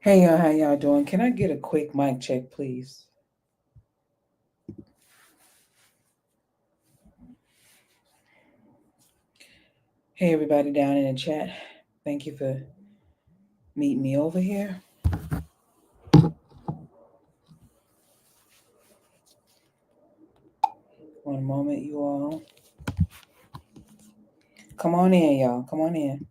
Hey y'all, how y'all doing? Can I get a quick mic check, please? Hey everybody down in the chat. Thank you for meeting me over here. One moment, you all. Come on in, y'all. Come on in.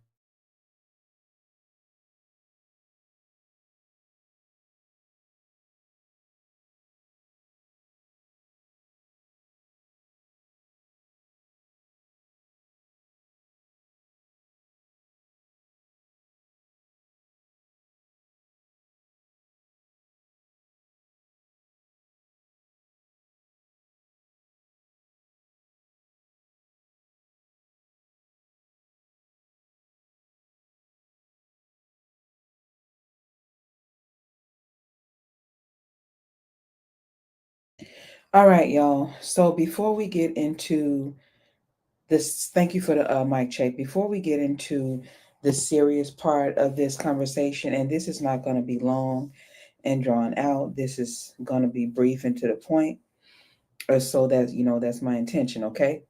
All right, y'all. So before we get into this, thank you for the mic check. Before we get into the serious part of this conversation, and this is not going to be long and drawn out. This is going to be brief and to the point, or so that that's my intention. Okay.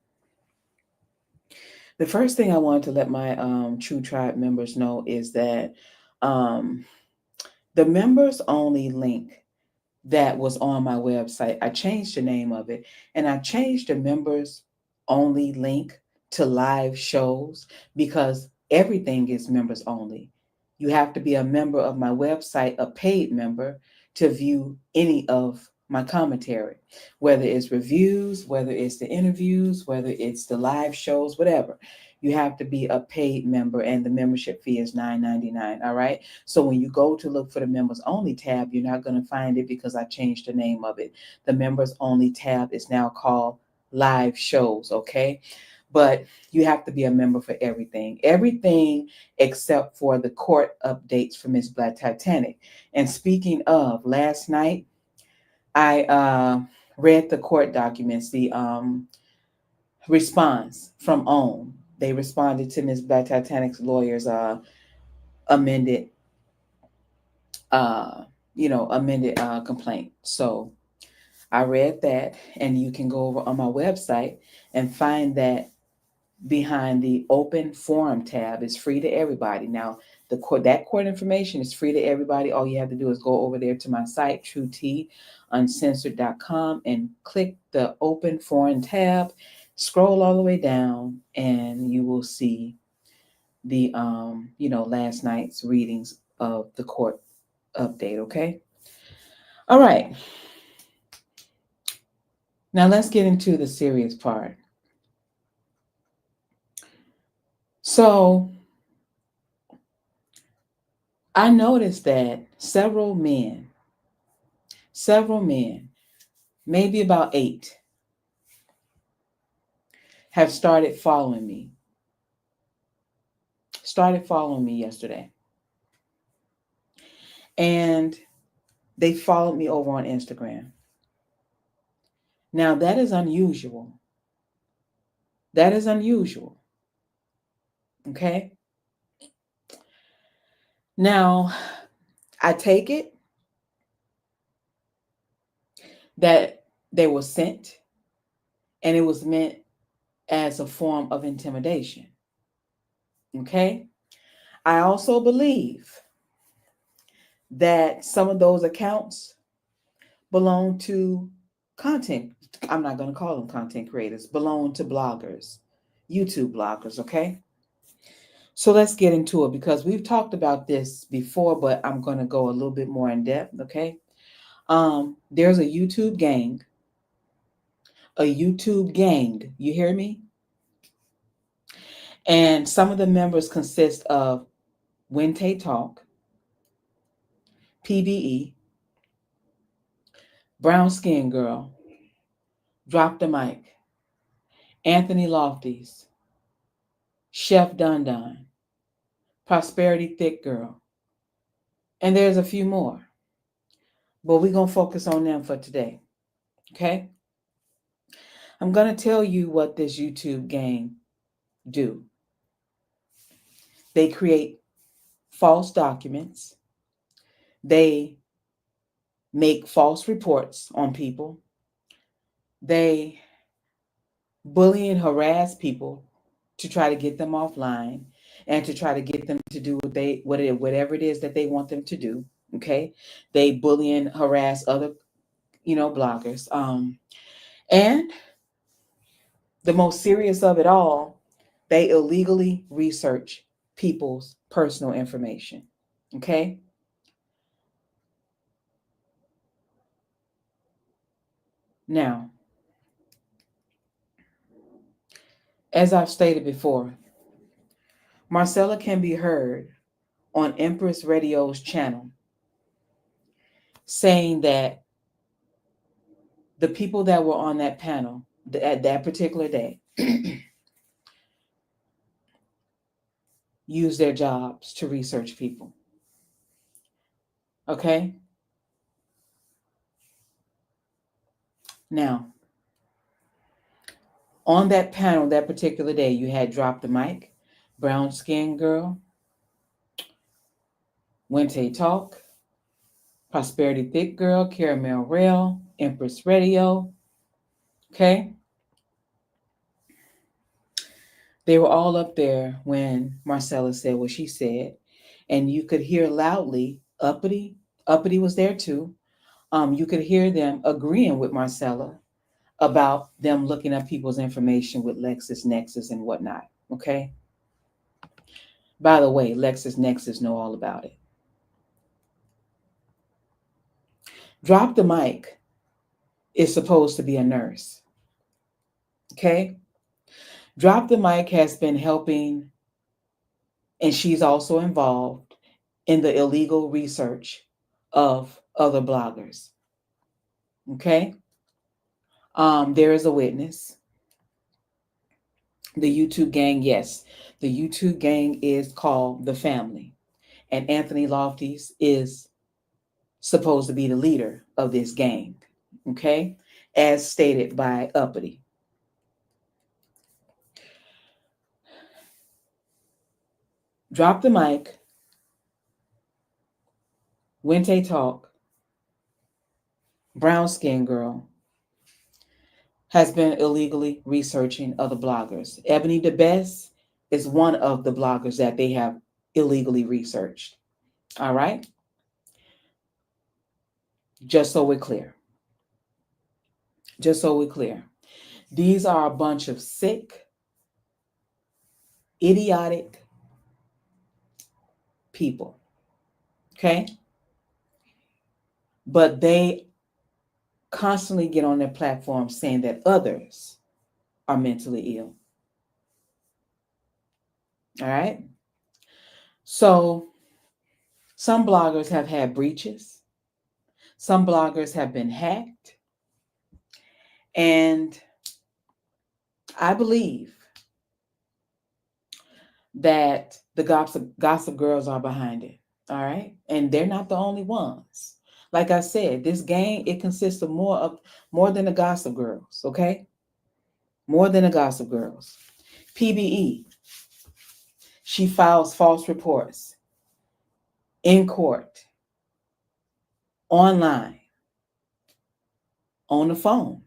The first thing I wanted to let my True Tribe members know is that um, the members only link that was on my website, I changed the name of it, and I changed the members only link to live shows because everything is members only. You have to be a member of my website, a paid member, to view any of my commentary, whether it's reviews, whether it's the interviews, whether it's the live shows, whatever. You have to be a paid member, and the membership fee is $9.99. All right. So when you go to look for the members only tab, you're not going to find it because I changed the name of it. The members only tab is now called live shows. Okay. But you have to be a member for everything except for the court updates for Miss Black Titanic. And speaking of, last night I read the court documents, the response from OWN. They responded to Miss Black Titanic's lawyer's amended, uh, amended complaint. So I read that, and you can go over on my website and find that behind the open forum tab. Is free to everybody. Now, that court information is free to everybody. All you have to do is go over there to my site, truetuncensored.com, and click the open forum tab. Scroll all the way down, and you will see the last night's readings of the court update. Okay. All right. Now let's get into the serious part. So I noticed that several men, maybe about 8, have started following me yesterday. And they followed me over on Instagram. Now that is unusual. That is unusual. Okay. Now I take it that they were sent and it was meant as a form of intimidation. Okay. I also believe that some of those accounts belong to content. I'm not going to call them content creators, belong to bloggers, YouTube bloggers. Okay. So let's get into it because we've talked about this before, but I'm going to go a little bit more in depth. Okay. There's a YouTube gang. You hear me? And some of the members consist of Wente Talk, PBE, Brown Skin Girl, Drop the Mic, Anthony Lofties, Chef Don Don, Prosperity Thick Girl, and there's a few more. But we're going to focus on them for today. Okay? I'm going to tell you what this YouTube gang do. They create false documents. They make false reports on people. They bully and harass people to try to get them offline and to try to get them to do whatever it is that they want them to do. Okay, they bully and harass other bloggers. And the most serious of it all, they illegally research people's personal information. Okay. Now, as I've stated before, Marcella can be heard on Empress Radio's channel saying that the people that were on that panel at that particular day use their jobs to research people. Okay? Now, on that panel that particular day, you had Drop the Mic, Brown Skin Girl, Wente Talk, Prosperity Thick Girl, Caramel Rail, Empress Radio. Okay? They were all up there when Marcella said what she said, and you could hear loudly Uppity. Uppity was there too. You could hear them agreeing with Marcella about them looking up people's information with LexisNexis and whatnot. Okay. By the way, LexisNexis know all about it. Drop the Mic is supposed to be a nurse. Okay. Drop the Mic has been helping, and she's also involved in the illegal research of other bloggers. Okay. There is a witness. The YouTube gang, yes. The YouTube gang is called The Family. And Anthony Lofties is supposed to be the leader of this gang. Okay. As stated by Uppity. Drop the Mic, Wente Talk, Brown Skin Girl has been illegally researching other bloggers. Ebony the Best is one of the bloggers that they have illegally researched. All right? Just so we're clear. Just so we're clear. These are a bunch of sick, idiotic people. Okay? But they constantly get on their platform saying that others are mentally ill. All right? So some bloggers have had breaches. Some bloggers have been hacked. And I believe that the gossip girls are behind it. All right? And they're not the only ones. Like I said, this gang, it consists of more than the gossip girls, okay? More than the gossip girls. PBE, she files false reports in court, online, on the phone.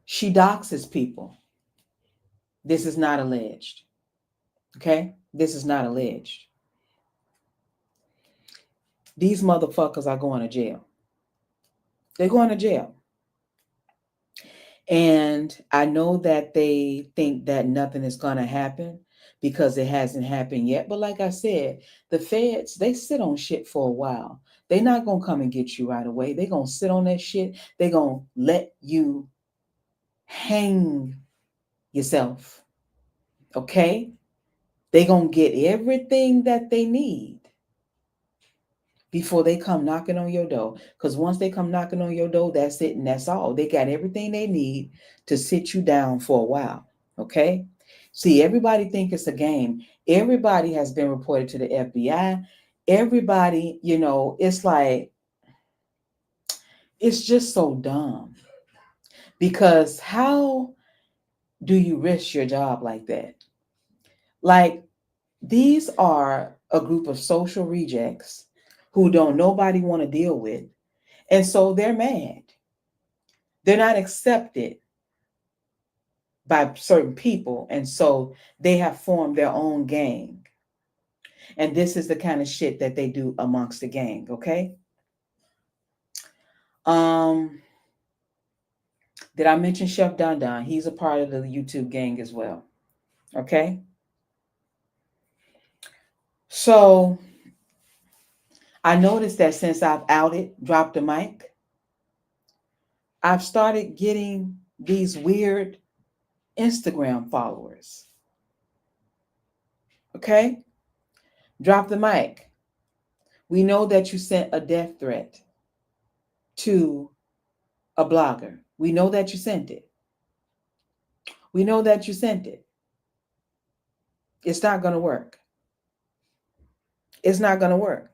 She doxes people. This is not alleged. Okay? This is not alleged. These motherfuckers are going to jail. They're going to jail. And I know that they think that nothing is going to happen because it hasn't happened yet. But like I said, the feds, they sit on shit for a while. They're not going to come and get you right away. They're going to sit on that shit. They're going to let you hang yourself. Okay? They're going to get everything that they need before they come knocking on your door. Because once they come knocking on your door, that's it and that's all. They got everything they need to sit you down for a while. Okay? See, everybody think it's a game. Everybody has been reported to the FBI. Everybody, it's like, it's just so dumb. Because how do you risk your job like that? Like, these are a group of social rejects who don't nobody want to deal with. And so they're mad. They're not accepted by certain people. And so they have formed their own gang. And this is the kind of shit that they do amongst the gang, okay? Did I mention Chef Don Don? He's a part of the YouTube gang as well. Okay? So I noticed that since I've dropped the mic, I've started getting these weird Instagram followers. Okay? Drop the mic. We know that you sent a death threat to a blogger. We know that you sent it. We know that you sent it. It's not going to work. It's not going to work.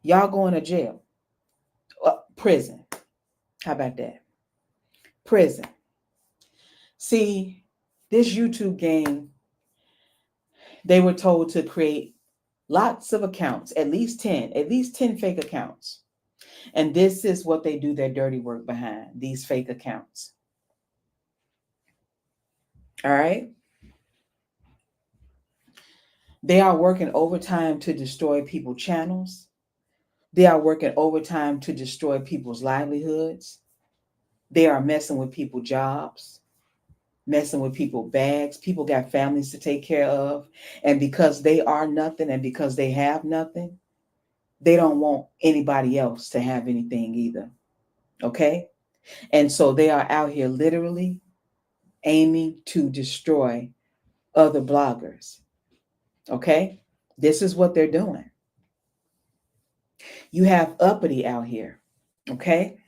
Y'all going to jail. Prison. How about that? Prison. See, this YouTube gang, they were told to create lots of accounts, at least 10 fake accounts. And this is what they do their dirty work behind, these fake accounts. All right? They are working overtime to destroy people's channels. They are working overtime to destroy people's livelihoods. They are messing with people's jobs, messing with people's bags. People got families to take care of. And because they are nothing and because they have nothing, they don't want anybody else to have anything either. Okay? And so they are out here literally aiming to destroy other bloggers. Okay? This is what they're doing. You have Uppity out here. Okay?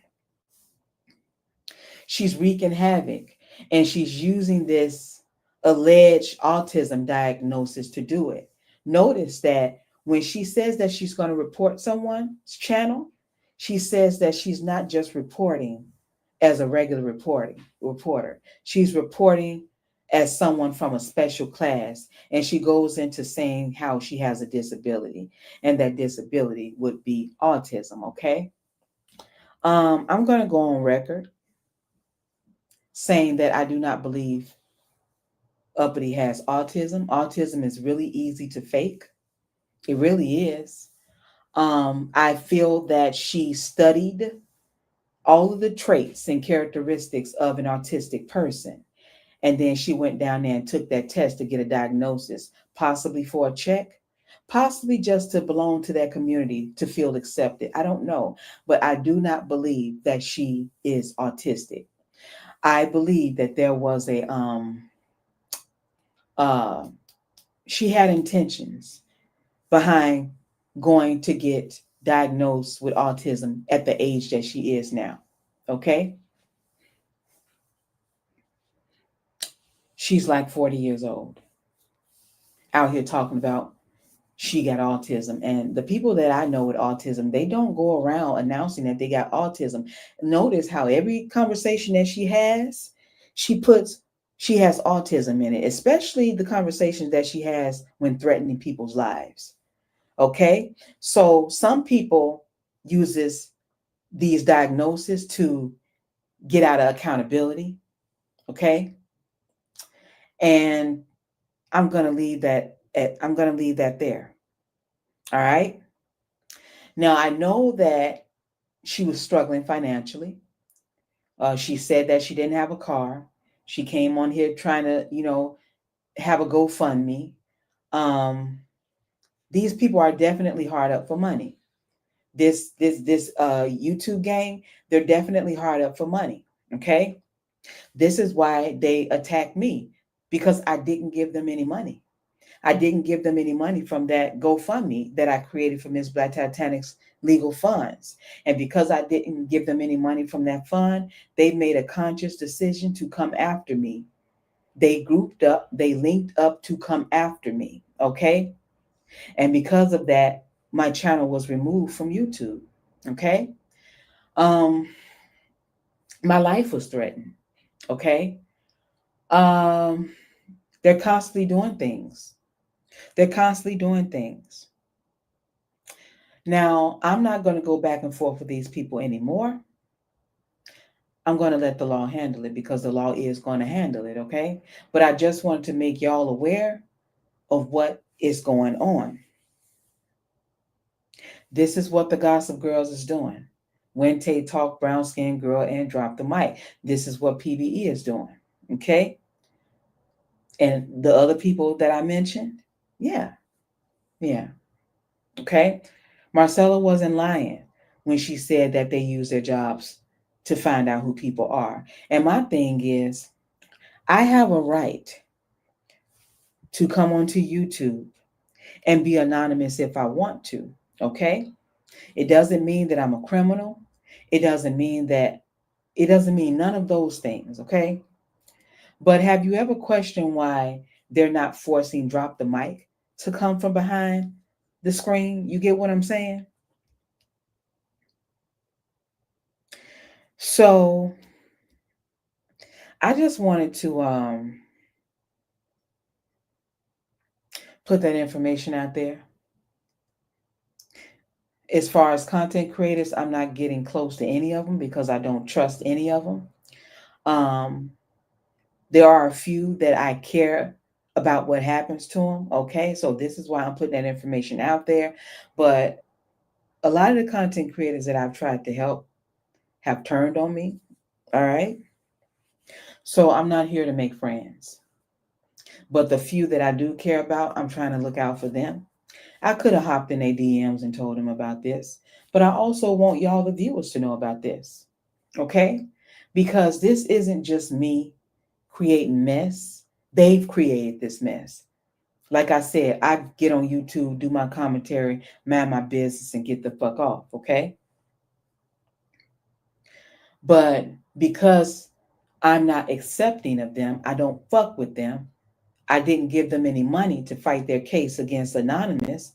She's wreaking havoc and she's using this alleged autism diagnosis to do it. Notice that when she says that she's going to report someone's channel, she says that she's not just reporting as a regular reporter. She's reporting as someone from a special class, and she goes into saying how she has a disability, and that disability would be autism, okay? I'm going to go on record saying that I do not believe Uppity has autism. Autism is really easy to fake. It really is. I feel that she studied all of the traits and characteristics of an autistic person. And then she went down there and took that test to get a diagnosis, possibly for a check, possibly just to belong to that community, to feel accepted. I don't know. But I do not believe that she is autistic. I believe that there was she had intentions behind going to get diagnosed with autism at the age that she is now. Okay? She's like 40 years old, out here talking about she got autism. And the people that I know with autism, they don't go around announcing that they got autism. Notice how every conversation that she has, she has autism in it, especially the conversations that she has when threatening people's lives. Okay? So some people uses these diagnoses to get out of accountability. Okay? And I'm going to leave that there. All right? Now I know that she was struggling financially. She said that she didn't have a car. She came on here trying to, have a GoFundMe. These people are definitely hard up for money. This YouTube gang, they're definitely hard up for money. Okay, this is why they attacked me, because I didn't give them any money. I didn't give them any money from that GoFundMe that I created for Ms. Black Titanic's legal funds. And because I didn't give them any money from that fund, they made a conscious decision to come after me. They grouped up, they linked up to come after me. Okay. And because of that, my channel was removed from YouTube. Okay. My life was threatened. Okay. They're constantly doing things. They're constantly doing things. Now, I'm not going to go back and forth with these people anymore. I'm going to let the law handle it because the law is going to handle it, okay? But I just want to make y'all aware of what is going on. This is what the Gossip Girls is doing. When Tay talk brown skin girl and drop the mic. This is what PBE is doing, okay? And the other people that I mentioned, yeah, yeah, okay? Marcella wasn't lying when she said that they use their jobs to find out who people are. And my thing is, I have a right to come onto YouTube and be anonymous if I want to, okay? It doesn't mean that I'm a criminal. It doesn't mean that, it doesn't mean none of those things, okay? But have you ever questioned why they're not forcing Drop the Mic to come from behind the screen? You get what I'm saying? So I just wanted to put that information out there. As far as content creators, I'm not getting close to any of them because I don't trust any of them. Um, there are a few that I care about what happens to them. Okay, so this is why I'm putting that information out there. But a lot of the content creators that I've tried to help have turned on me. All right, so I'm not here to make friends. But the few that I do care about, I'm trying to look out for them. I could have hopped in their DMs and told them about this, but I also want y'all, the viewers, to know about this. Okay? Because this isn't just me creating mess. They've created this mess. Like I said, I get on YouTube, do my commentary, mind my business, and get the fuck off. Okay? But because I'm not accepting of them, I don't fuck with them. I didn't give them any money to fight their case against Anonymous.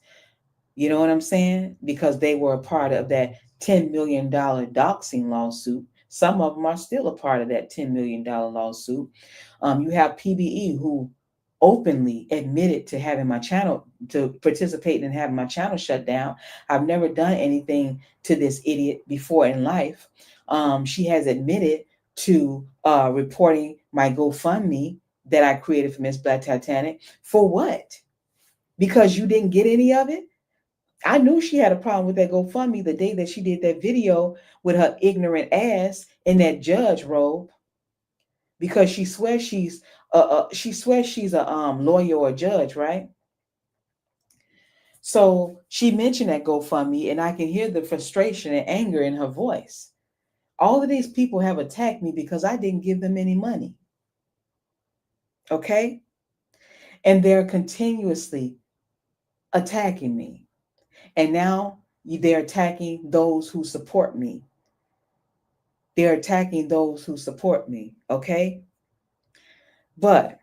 You know what I'm saying? Because they were a part of that $10 million doxing lawsuit. Some of them are still a part of that $10 million lawsuit. You have PBE who openly admitted to having my channel, to participate in having my channel shut down. I've never done anything to this idiot before in life. She has admitted to reporting my GoFundMe that I created for Miss Black Titanic. For what? Because you didn't get any of it? I knew she had a problem with that GoFundMe the day that she did that video with her ignorant ass in that judge robe, because she swears she's a lawyer or a judge, right? So she mentioned that GoFundMe, and I can hear the frustration and anger in her voice. All of these people have attacked me because I didn't give them any money. Okay? And they're continuously attacking me. And now they're attacking those who support me. They're attacking those who support me. Okay? But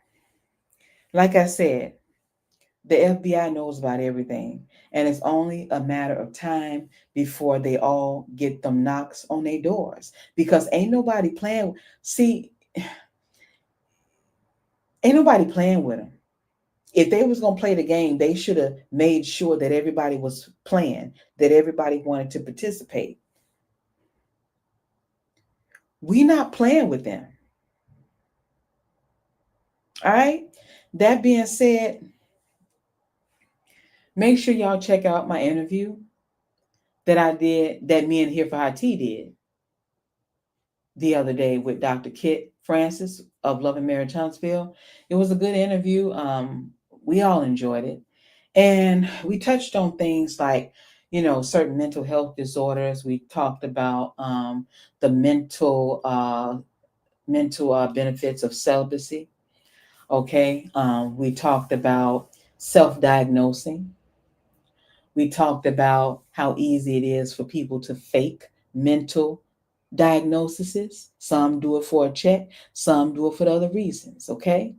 like I said, the FBI knows about everything. And it's only a matter of time before they all get them knocks on their doors. Because ain't nobody playing. See, ain't nobody playing with them. If they was gonna play the game, they should have made sure that everybody was playing, that everybody wanted to participate. We not playing with them. All right. That being said, make sure y'all check out my interview that I did, that me and Here for High Tea did the other day with Dr. Kit Francis of Love and Marriage Huntsville. It was a good interview. We all enjoyed it. And we touched on things like, certain mental health disorders. We talked about the mental benefits of celibacy. Okay. We talked about self-diagnosing. We talked about how easy it is for people to fake mental diagnoses. Some do it for a check, some do it for other reasons. Okay.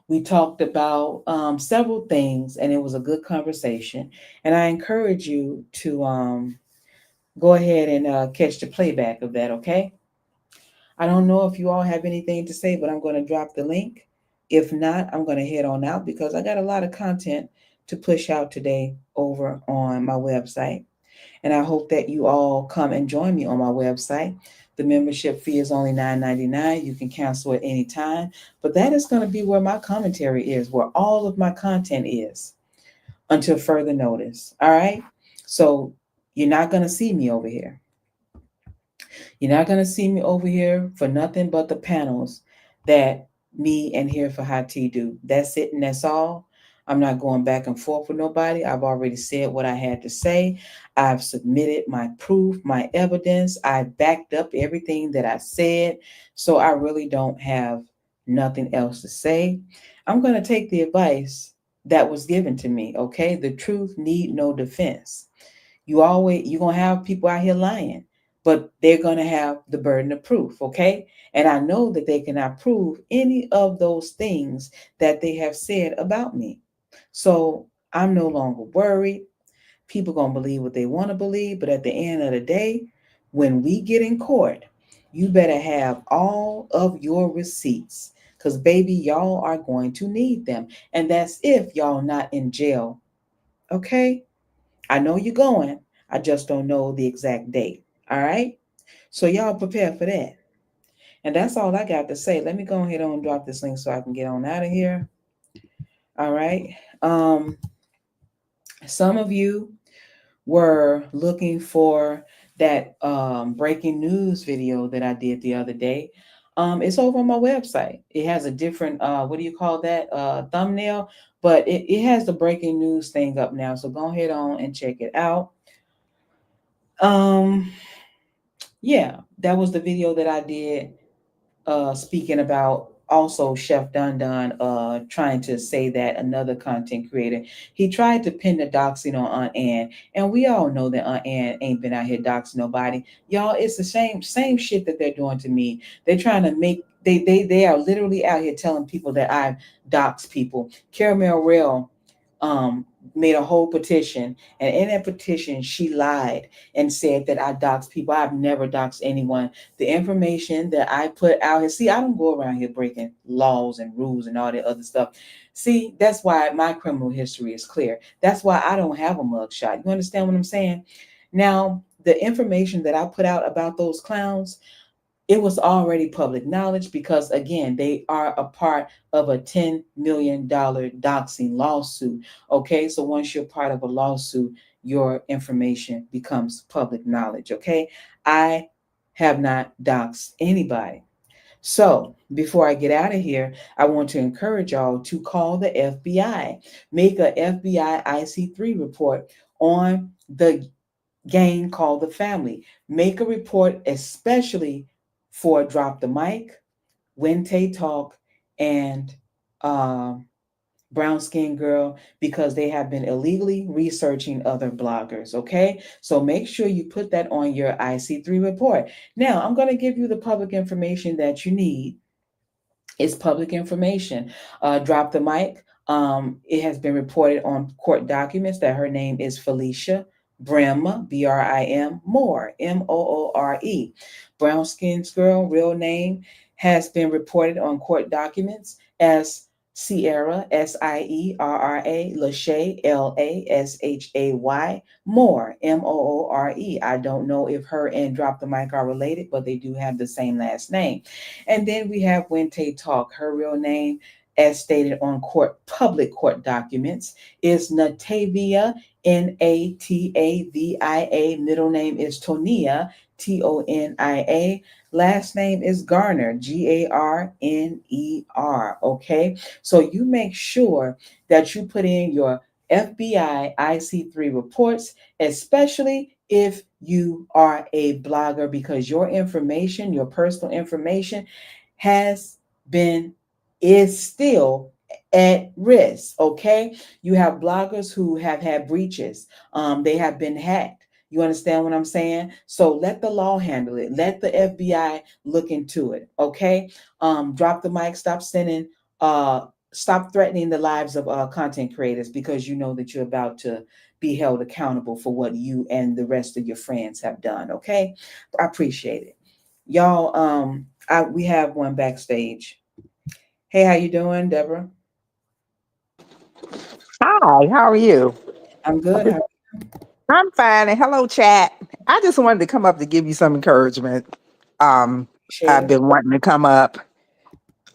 We talked about several things, and it was a good conversation. And I encourage you to go ahead and catch the playback of that. Okay. I don't know if you all have anything to say, but I'm going to drop the link If not, I'm going to head on out because I got a lot of content to push out today over on my website. And I hope that you all come and join me on my website. The membership fee is only $9.99. You can cancel at any time. But that is going to be where my commentary is, where all of my content is until further notice. All right. So you're not going to see me over here. You're not going to see me over here for nothing but the panels that me and Here for High Tea do. That's it and that's all. I'm not going back and forth with nobody. I've already said what I had to say. I've submitted my proof, my evidence. I backed up everything that I said. So I really don't have nothing else to say. I'm going to take the advice that was given to me, okay? The truth need no defense. You're gonna have people out here lying, but they're gonna have the burden of proof, okay? And I know that they cannot prove any of those things that they have said about me. So I'm no longer worried. People gonna believe what they want to believe, but at the end of the day, when we get in court, you better have all of your receipts. Because baby, y'all are going to need them. And that's if y'all not in jail. Okay? I know you're going. I just don't know the exact date. All right. So y'all prepare for that. And that's all I got to say. Let me go ahead and drop this link so I can get on out of here. All right. Um, some of you were looking for that breaking news video that I did the other day. It's over on my website. It has a different what do you call that? Thumbnail, but it has the breaking news thing up now. So go ahead on and check it out. Um, Yeah, that was the video that I did speaking about also Chef Don Don trying to say that another content creator he tried to pin the doxing on Aunt Ann, and we all know that Aunt Ann ain't been out here doxing nobody. Y'all, it's the same shit that they're doing to me. They're trying to make they are literally out here telling people that I've doxed people. Caramel Rail um made a whole petition, and in that petition she lied and said that I dox people. I've never doxed anyone. The information that I put out here, see, I don't go around here breaking laws and rules and all that other stuff. See, that's why my criminal history is clear. That's why I don't have a mugshot. You understand what I'm saying? Now, the information that I put out about those clowns, it was already public knowledge because again they are a part of a $10 million doxing lawsuit. Okay, so once you're part of a lawsuit, your information becomes public knowledge. Okay, I have not doxed anybody. So before I get out of here, I want to encourage y'all to call the FBI, make a FBI IC3 report on the gang called the family. Make a report, especially for Drop the Mic, When Tay Talk, and um, Brown Skin Girl, because they have been illegally researching other bloggers. Okay, so make sure you put that on your IC3 report. Now, I'm going to give you the public information that you need. It's public information. Drop the Mic. It has been reported on court documents that her name is Felicia Brim, Brim, Moore, Moore. Brown Skins Girl, real name, has been reported on court documents as Sierra, Sierra, Lachey, Lashay, Moore, Moore. I don't know if her and Drop the Mic are related, but they do have the same last name. And then we have Wente Talk. Her real name, as stated on public court documents, is Natavia, Natavia. Middle name is Tonia, Tonia. Last name is Garner, Garner. Okay, so you make sure that you put in your FBI IC3 reports, especially if you are a blogger, because your information, your personal information, has been, is still at risk. Okay, you have bloggers who have had breaches, they have been hacked. You understand what I'm saying? So let the law handle it. Let the FBI look into it. Okay. Drop the mic. Stop sending. Stop threatening the lives of content creators, because you know that you're about to be held accountable for what you and the rest of your friends have done. Okay. I appreciate it, y'all. We have one backstage. Hey, how you doing, Deborah? Hi, how are you? I'm good. How I'm fine. And hello, chat. I just wanted to come up to give you some encouragement. Um, I've share? been wanting to come up,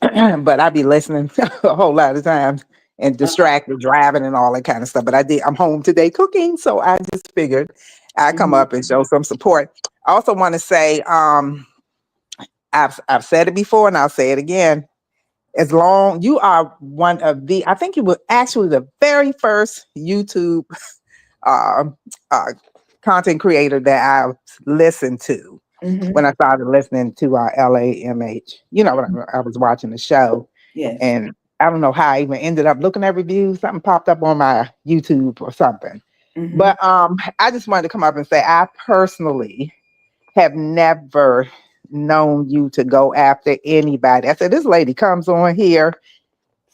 but I be listening a whole lot of times and distracted, driving and all that kind of stuff. But I'm home today cooking, so I just figured I come Mhm. up and show some support. I also want to say, I've said it before and I'll say it again. As long you are one of the, I think you were actually the very first YouTube uh, uh, content creator that I listened to when Mhm. I started listening to LAMH. You know, when I was watching the show, Yes. and I don't know how I even ended up looking at reviews. Something popped up on my YouTube or something. Mhm. But I just wanted to come up and say I personally have never known you to go after anybody. I said this lady comes on here,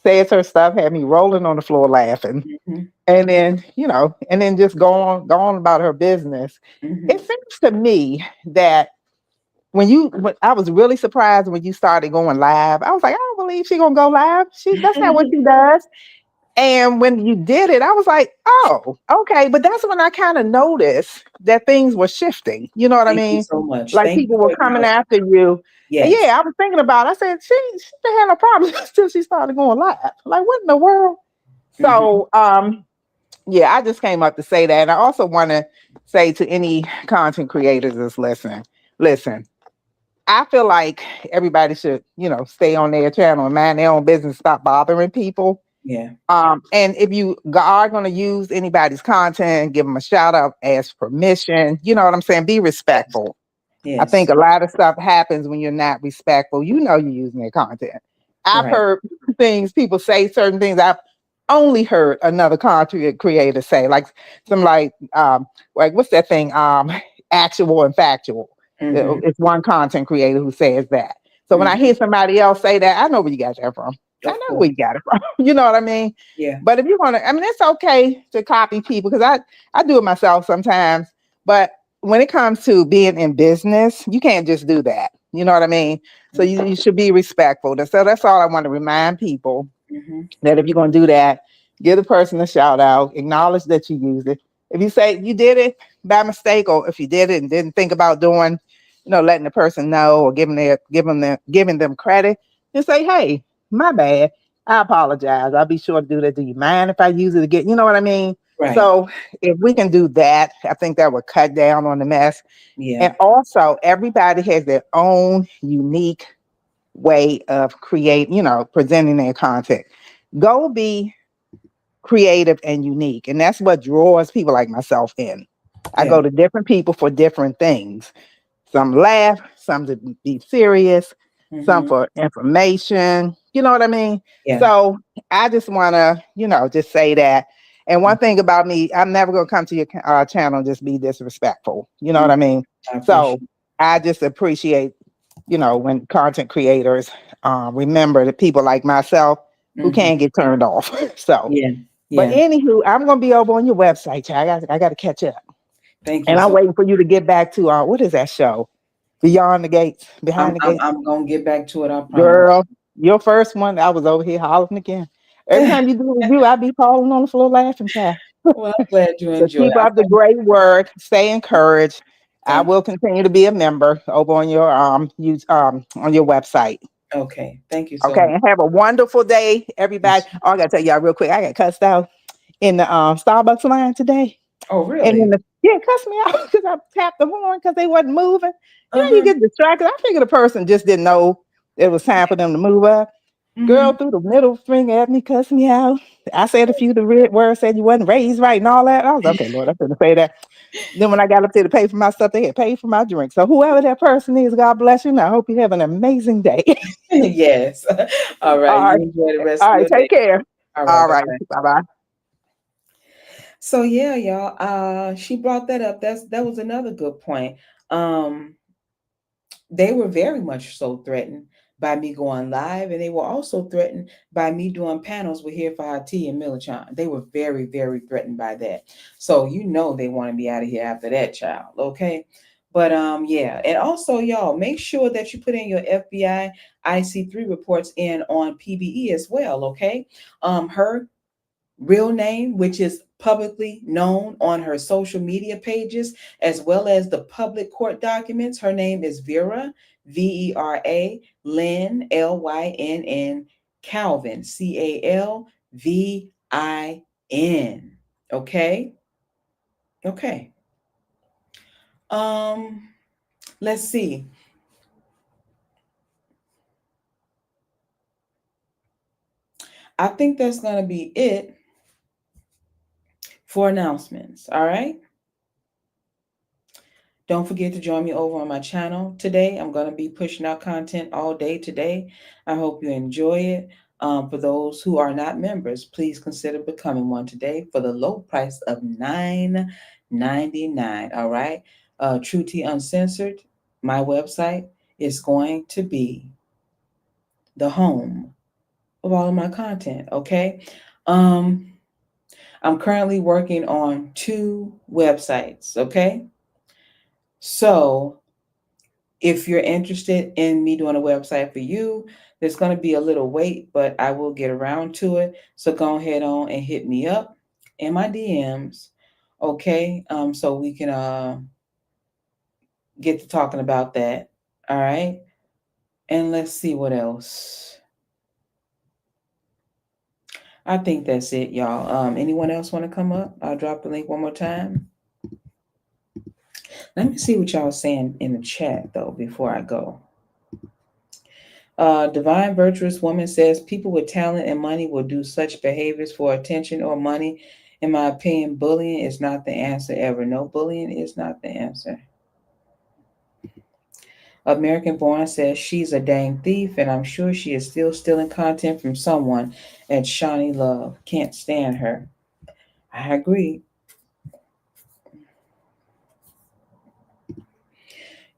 says her stuff, had me rolling on the floor laughing, Mhm. and then and then just go on about her business. It Mhm. seems to me that when I was really surprised when you started going live. I was like, I don't believe she's gonna go live. That's not what she does. And when you did it, I was like, oh, okay. But that's when I kind of noticed that things were shifting. You know what I Thank you mean? so much. Like Thank you people for were coming acknowledging. after you. And Yes. yeah, I was thinking about it. I said, she didn't have no problem until she started going live. Like, what in the world? Mhm. So yeah, I just came up to say that. And I also want to say to any content creators that's listening, listen, I feel like everybody should, stay on their channel and mind their own business, stop bothering people. Yeah. And if you are going to use anybody's content, give them a shout out, ask permission. You know what I'm saying? Be Yes. respectful. I think Yes. a lot of stuff happens when you're not respectful. You know you're using their content. I've Right. heard things, people say certain things. I've only heard another content creator say, like some like what's that thing? Actual and factual. Mhm. It's one content creator who says that. So when I Mhm. hear somebody else say that, I know where you got that from. I Of know where course. you got it from. You know what I mean? Yeah. But if you want to, I mean, it's okay to copy people because I do it myself sometimes. But when it comes to being in business, you can't just do that. You know what I mean? So Mhm. you should be respectful. And so that's all I want to remind people, Mhm. that if you're going to do that, give the person a shout out, acknowledge that you used it. If you say you did it by mistake, or if you did it and didn't think about doing, letting the person know or giving them credit, just say, hey, my bad. I apologize. I'll be sure to do that. Do you mind if I use it again? You know what I mean? Right. So if we can do that, I think that would cut down on the mess. Yeah. And also, everybody has their own unique way of presenting their content. Go be creative and unique. And that's what draws people like myself in. I Yeah. go to different people for different things. Some laugh, some to be serious, some Mhm. for information. You know what I mean? Yeah. So I just want to, just say that. And one thing about me, I'm never going to come to your channel and just be disrespectful. You know what Mhm. I mean? I So appreciate. I just appreciate, when content creators remember the people like myself who Mhm. can't get turned off. So, Yeah. but Yeah. anywho, I'm gonna be over on your website, child. I got to catch up, Thank you and I'm so. waiting for you to get back to what is that show? Beyond the Gates, I'm Behind the I'm Gates, I'm gonna get back to it. I promise. girl. Your first one, I was over here hollering again. Every time you do a review, I be falling on the floor laughing, child. Well, I'm glad you So enjoy. keep I'm up the glad. great work. Stay encouraged. I Thank will continue to be a member over on your on your website. you. Okay. Thank you so Okay, much. and have a wonderful day, everybody. Oh, I gotta tell y'all real quick. I got cussed out in the Starbucks line today. Oh, And then really? yeah, cussed me out because I tapped the horn because they wasn't moving. You Uh-huh. get distracted. I figured the person just didn't know it was time for them to move up. Girl Mhm. threw the middle finger at me, cussed me out. I said a few of the words, said you wasn't raised right and all that. I was okay, Lord, I couldn't say that. Then when I got up there to pay for my stuff, they had paid for my drink. So whoever that person is, God bless you. And I hope you have an amazing day. Yes. All right. All You right. enjoy the rest All of right. your day. Take care. All right. All Bye right. bye. Bye bye. So yeah, y'all. She brought that up. That was another good point. Um, they were very much so threatened by me going live, and they were also threatened by me doing panels with Here for IT and Millichan. They were very, very threatened by that. So you know they want to be out of here after that, child. Okay. But yeah, and also y'all make sure that you put in your FBI IC3 reports in on PBE as well, okay? Her real name, which is publicly known on her social media pages, as well as the public court documents. Her name is Vera, Vera Lynn, Lynn Calvin, Calvin. Okay. Okay. Um, let's see. I think that's gonna be it for announcements. All right. Don't forget to join me over on my channel today. I'm going to be pushing out content all day today. I hope you enjoy it. For those who are not members, please consider becoming one today for the low price of $9.99. All right. True Tea Uncensored, my website, is going to be the home of all of my content. Okay. Um, I'm currently working on 2 websites. Okay. So if you're interested in me doing a website for you, there's going to be a little wait, but I will get around to it. So go ahead on and hit me up in my DMs, okay? So we can get to talking about that. All right. And let's see what else. I think that's it, y'all. Anyone else want to come up? I'll drop the link one more time. Let me see what y'all saying in the chat though before I go. Divine Virtuous Woman says people with talent and money will do such behaviors for attention or money. In my opinion, bullying is not the answer ever. No, bullying is not the answer. American Born says she's a dang thief, and I'm sure she is still stealing content from someone at Shawnee Love. Can't stand her. I agree.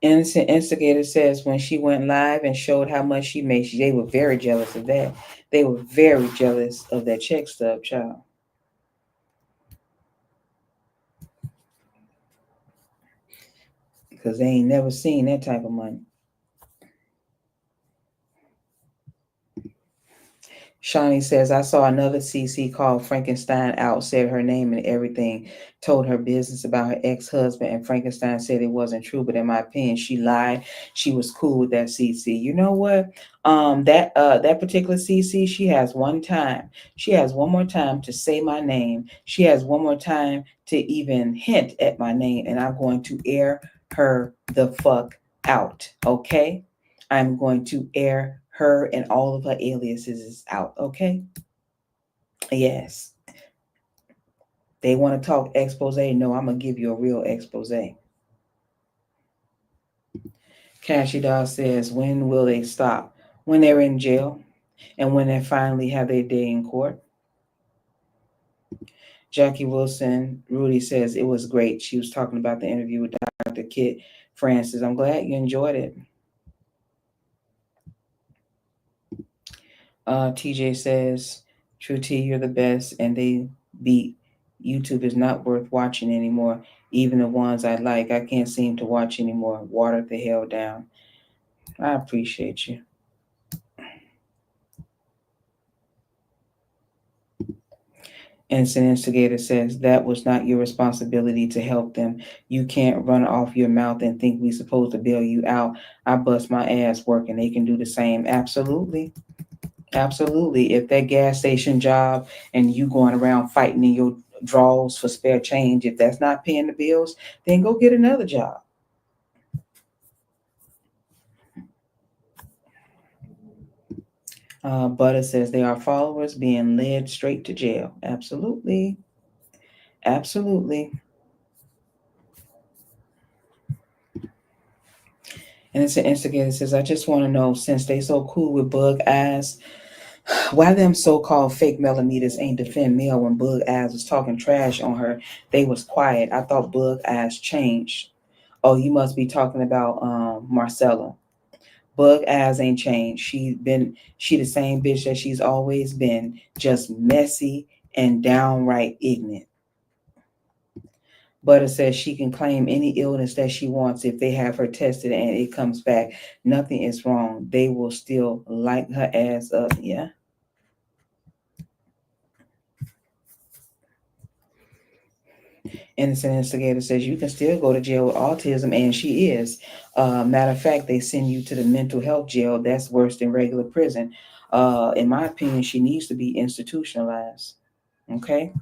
Innocent Instigator says when she went live and showed how much she made, they were very jealous of that. They were very jealous of that check stub, child. Because they ain't never seen that type of money. Shawnee says, I saw another CC called Frankenstein out, said her name and everything, told her business about her ex-husband, and Frankenstein said it wasn't true, but in my opinion, she lied. She was cool with that CC. You know what? That particular CC, she has one time. She has one more time to say my name. She has one more time to even hint at my name, and I'm going to air her the fuck out. Okay? I'm going to air her and all of her aliases out. Okay? Yes. They want to talk expose. No, I'm going to give you a real expose. Cashy Doll says, when will they stop? When they're in jail and when they finally have their day in court. Jackie Wilson, Rudy says, it was great. She was talking about the interview with Dr. Kit Francis. I'm glad you enjoyed it. TJ says, True T, you're the best, and they beat YouTube is not worth watching anymore. Even the ones I like, I can't seem to watch anymore. Water the hell down. I appreciate you. Innocent Instigator says that was not your responsibility to help them. You can't run off your mouth and think we supposed to bail you out. I bust my ass working. They can do the same. Absolutely. Absolutely. If that gas station job and you going around fighting in your draws for spare change, if that's not paying the bills, then go get another job. Butter says they are followers being led straight to jail. Absolutely. Absolutely. And it's an instigator says, I just want to know, since they so cool with Bug Eyes, why them so-called fake millimeters ain't defend Mel when Bug Eyes was talking trash on her? They was quiet. I thought Bug Eyes changed. Oh, you must be talking about Marcella. Bug Eyes ain't changed. She the same bitch that she's always been, just messy and downright ignorant. But it says she can claim any illness that she wants if they have her tested and it comes back. Nothing is wrong. They will still light her ass up. Yeah. Innocent Instigator says you can still go to jail with autism, and she is. Matter of fact, they send you to the mental health jail. That's worse than regular prison. In my opinion, she needs to be institutionalized. Okay.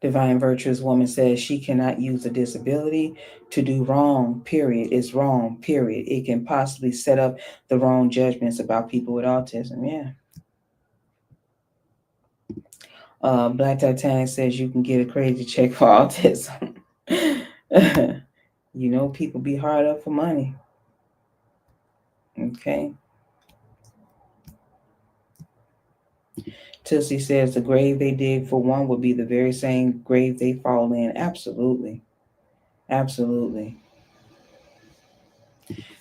Divine Virtuous Woman says she cannot use a disability to do wrong, period. It's wrong, period. It can possibly set up the wrong judgments about people with autism. Yeah. Black Titanic says you can get a crazy check for autism. You know, people be hard up for money. Okay. Tussie says the grave they dig for one would be the very same grave they fall in. Absolutely. Absolutely.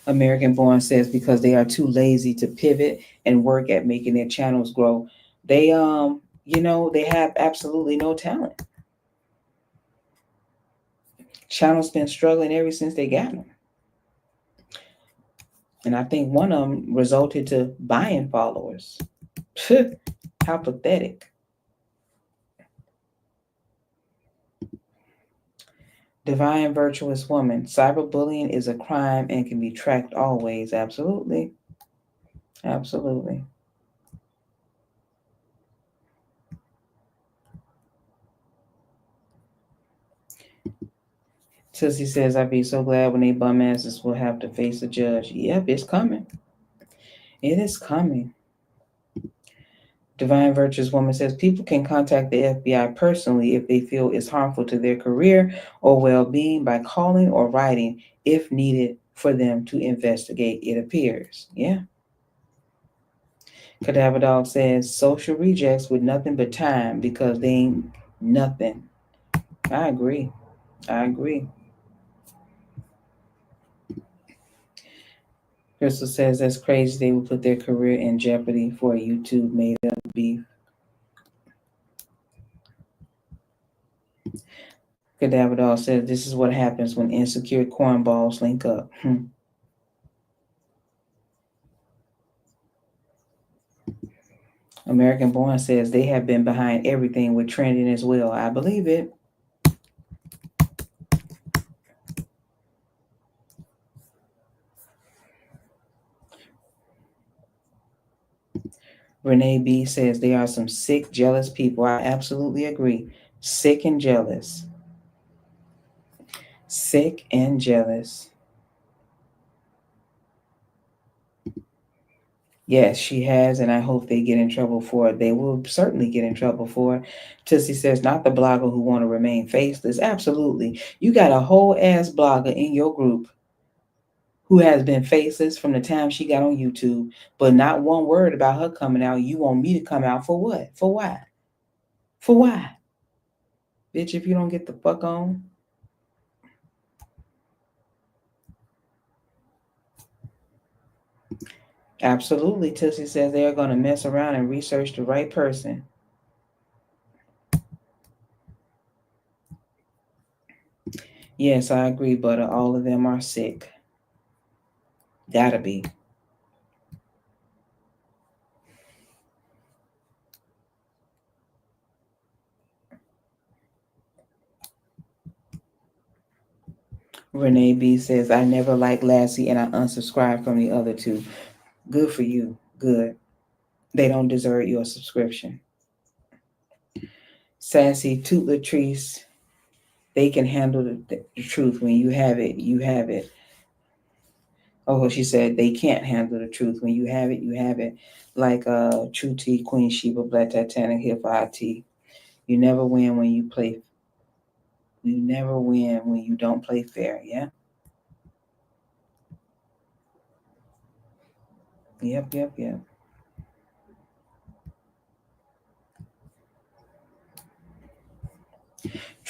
American Born says because they are too lazy to pivot and work at making their channels grow. They they have absolutely no talent. Channels been struggling ever since they got them. And I think one of them resulted to buying followers. How pathetic. Divine Virtuous Woman. Cyberbullying is a crime and can be tracked always. Absolutely. Absolutely. Tussie says, I'd be so glad when they bum asses will have to face a judge. Yep, it's coming. It is coming. Divine Virtuous Woman says people can contact the FBI personally if they feel it's harmful to their career or well being by calling or writing if needed for them to investigate, it appears. Yeah. Cadaver Dog says social rejects with nothing but time because they ain't nothing. I agree. I agree. Crystal says that's crazy. They would put their career in jeopardy for a YouTube made up beef. Cadaver Dog says this is what happens when insecure cornballs link up. American Born says they have been behind everything with trending as well. I believe it. Renee B says they are some sick, jealous people. I absolutely agree. Sick and jealous. Sick and jealous. Yes, she has, and I hope they get in trouble for it. They will certainly get in trouble for it. Tussie says, not the blogger who want to remain faceless. Absolutely. You got a whole ass blogger in your group who has been faceless from the time she got on YouTube, but not one word about her coming out. You want me to come out for what? For why? For why? Bitch, if you don't get the fuck on. Absolutely, Tussie says they are going to mess around and research the right person. Yes, I agree, but all of them are sick. Gotta be. Renee B says, I never liked Lassie and I unsubscribed from the other two. Good for you. Good. They don't deserve your subscription. Sassy Toot Latrice, they can handle the truth. When you have it, you have it. Oh, she said they can't handle the truth. When you have it, you have it. Like True T, Queen Sheba, Black Titanic, here for IT. You never win when you play. You never win when you don't play fair. Yeah. Yep. Yep. Yep.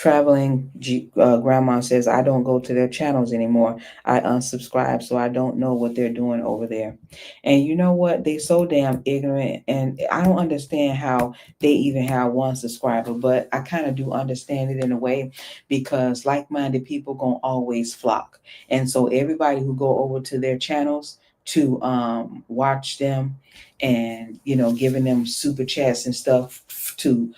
Grandma says, I don't go to their channels anymore. I unsubscribe, so I don't know what they're doing over there. And you know what? They so damn ignorant, and I don't understand how they even have one subscriber, but I kind of do understand it in a way, because like-minded people gonna always flock. And so everybody who go over to their channels to watch them, and giving them super chats and stuff to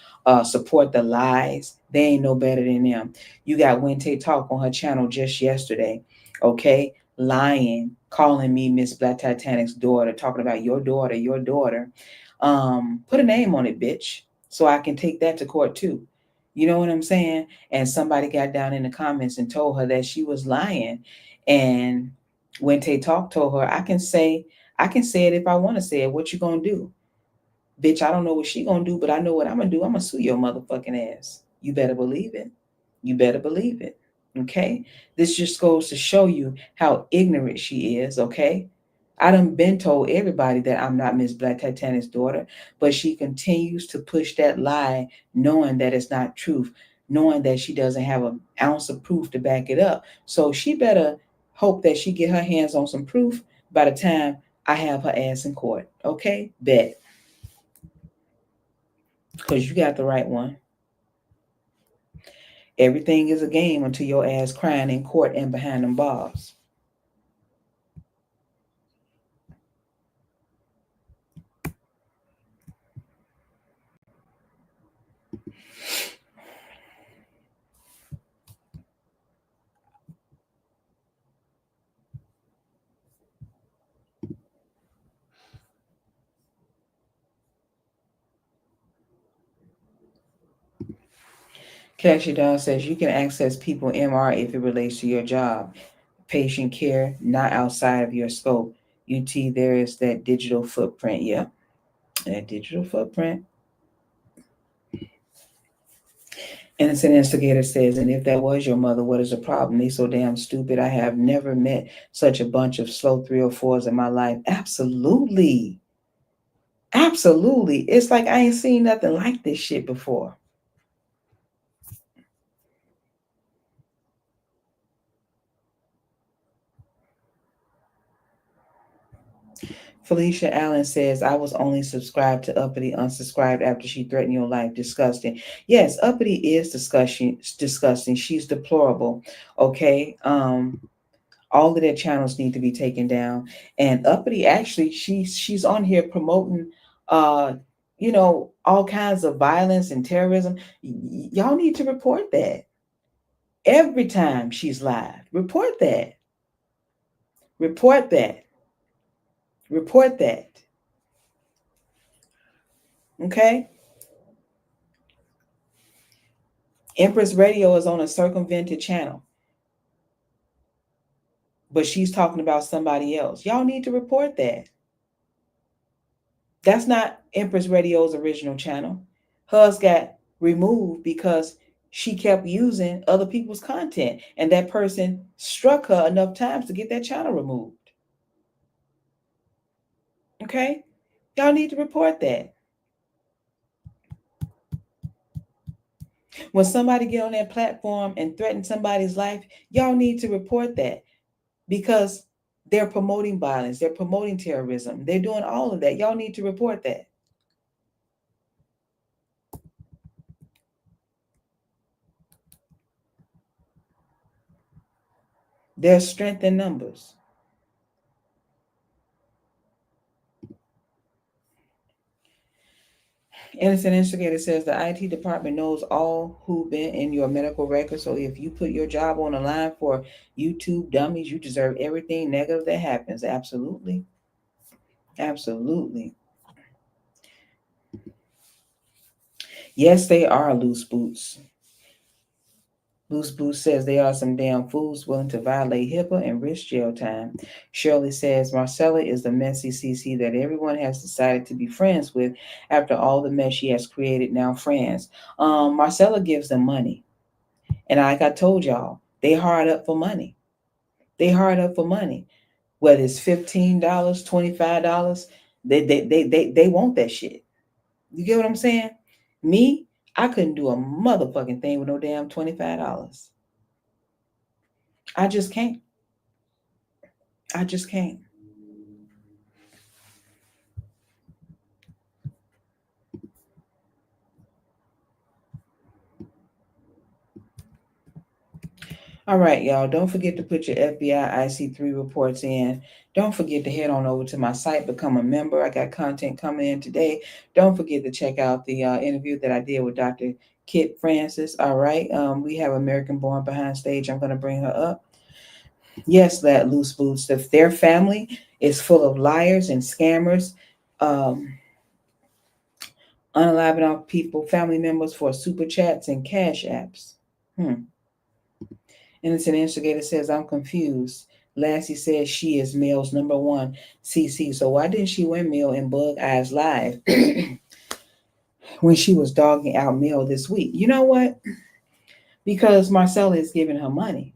support the lies, they ain't no better than them. You got Wente Talk on her channel just yesterday, okay? Lying, calling me Miss Black Titanic's daughter, talking about your daughter, your daughter. Put a name on it, bitch, so I can take that to court too. You know what I'm saying? And somebody got down in the comments and told her that she was lying. And Wente Talk told her, I can say it if I want to say it. What you gonna do? Bitch, I don't know what she gonna do, but I know what I'm gonna do. I'm gonna sue your motherfucking ass. You better believe it. You better believe it. Okay? This just goes to show you how ignorant she is, okay? I done been told everybody that I'm not Miss Black Titanic's daughter, but she continues to push that lie, knowing that it's not truth, knowing that she doesn't have an ounce of proof to back it up. So she better hope that she get her hands on some proof by the time I have her ass in court. Okay? Bet. Because you got the right one. Everything is a game until your ass crying in court and behind them bars. Cashy Doll says you can access people MR if it relates to your job. Patient care, not outside of your scope. UT, there is that digital footprint. Yep, that digital footprint. Innocent Instigator says, and if that was your mother, what is the problem? They so damn stupid. I have never met such a bunch of slow 304s in my life. Absolutely. Absolutely. It's like I ain't seen nothing like this shit before. Felicia Allen says, I was only subscribed to Uppity, unsubscribed after she threatened your life. Disgusting. Yes, Uppity is disgusting. She's deplorable. Okay. All of their channels need to be taken down. And Uppity, actually, she's on here promoting all kinds of violence and terrorism. Y'all need to report that. Every time she's live. Report that. Report that. Report that. Okay? Empress Radio is on a circumvented channel, but she's talking about somebody else. Y'all need to report that. That's not Empress Radio's original channel. Hers got removed because she kept using other people's content, and that person struck her enough times to get that channel removed. Okay? Y'all need to report that. When somebody get on that platform and threaten somebody's life, y'all need to report that, because they're promoting violence, they're promoting terrorism, they're doing all of that. Y'all need to report that. There's strength in numbers. Innocent Instigator says the IT department knows all who been in your medical record. So if you put your job on the line for YouTube dummies, you deserve everything negative that happens. Absolutely. Absolutely. Yes, they are loose boots. Loose Boots says they are some damn fools willing to violate HIPAA and risk jail time. Shirley says Marcella is the messy CC that everyone has decided to be friends with after all the mess she has created. Now friends. Marcella gives them money. And like I told y'all, they hard up for money. They hard up for money. Whether it's $15, $25, they want that shit. You get what I'm saying? Me, I couldn't do a motherfucking thing with no damn $25. I just can't. I just can't. All right, y'all. Don't forget to put your FBI IC3 reports in. Don't forget to head on over to my site, become a member. I got content coming in today. Don't forget to check out the interview that I did with Dr. Kit Francis. All right. We have American Born behind stage. I'm going to bring her up. Yes, that loose boots. If their family is full of liars and scammers, um, unaliving people, family members for super chats and cash apps. Innocent Instigator says, I'm confused. Lassie says she is Mel's number one CC. So why didn't she win Mel in Bug Eyes Live when she was dogging out Mel this week? You know what? Because Marcella is giving her money.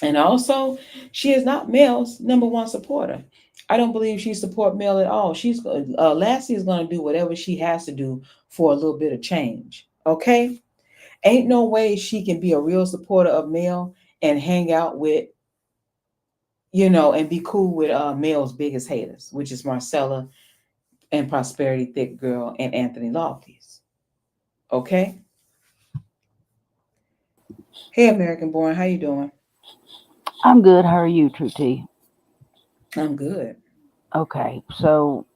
And also, she is not Mel's number one supporter. I don't believe she support Mel at all. Lassie is going to do whatever she has to do for a little bit of change. Okay? Ain't no way she can be a real supporter of Mel and hang out with, and be cool with Mel's biggest haters, which is Marcella and Prosperity Thick Girl and Anthony Lofties. Okay? Hey, American Born, how you doing? I'm good. How are you, True T? I'm good. Okay, so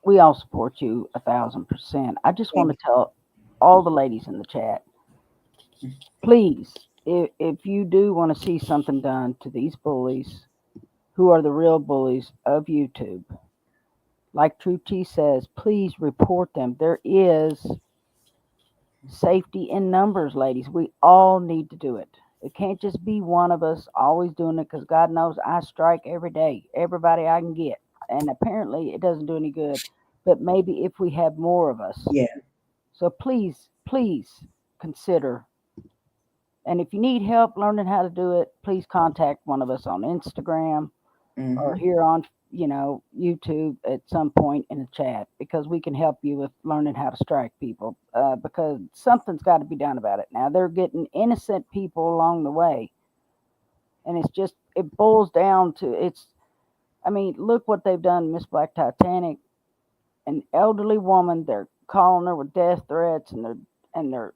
we all support you 1,000%. I just want to tell all the ladies in the chat, please, if you do want to see something done to these bullies, who are the real bullies of YouTube, like True T says, please report them. There is safety in numbers, ladies. We all need to do it. It can't just be one of us always doing it, because God knows I strike every day, everybody I can get. And apparently it doesn't do any good. But maybe if we have more of us. Yeah. So please, please consider. And if you need help learning how to do it, please contact one of us on Instagram or here on YouTube at some point in the chat, because we can help you with learning how to strike people, because something's got to be done about it. Now they're getting innocent people along the way, and it boils down to look what they've done. Miss Black Titanic, an elderly woman, they're calling her with death threats, and they're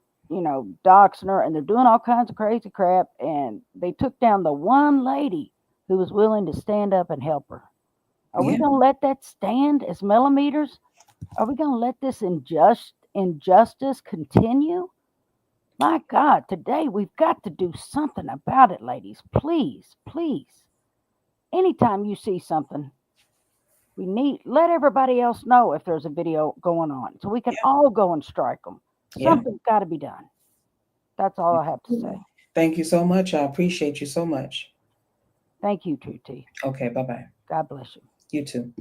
doxing her, and they're doing all kinds of crazy crap, and they took down the one lady who was willing to stand up and help her. Are we going to let that stand as millimeters? Are we going to let this injustice continue? My God, today we've got to do something about it, ladies. Please, please. Anytime you see something, let everybody else know if there's a video going on, so we can all go and strike them. Something's got to be done. That's all I have to say. Thank you so much. I appreciate you so much. Thank you, True T. Okay, bye-bye. God bless you. You too.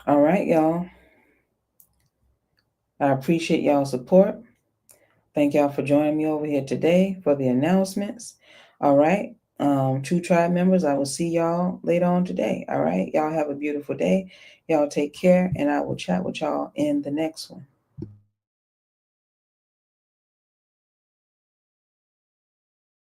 All right, y'all. I appreciate y'all's support. Thank y'all for joining me over here today for the announcements. All right. True Tribe members, I will see y'all later on today. All right. Y'all have a beautiful day. Y'all take care, and I will chat with y'all in the next one.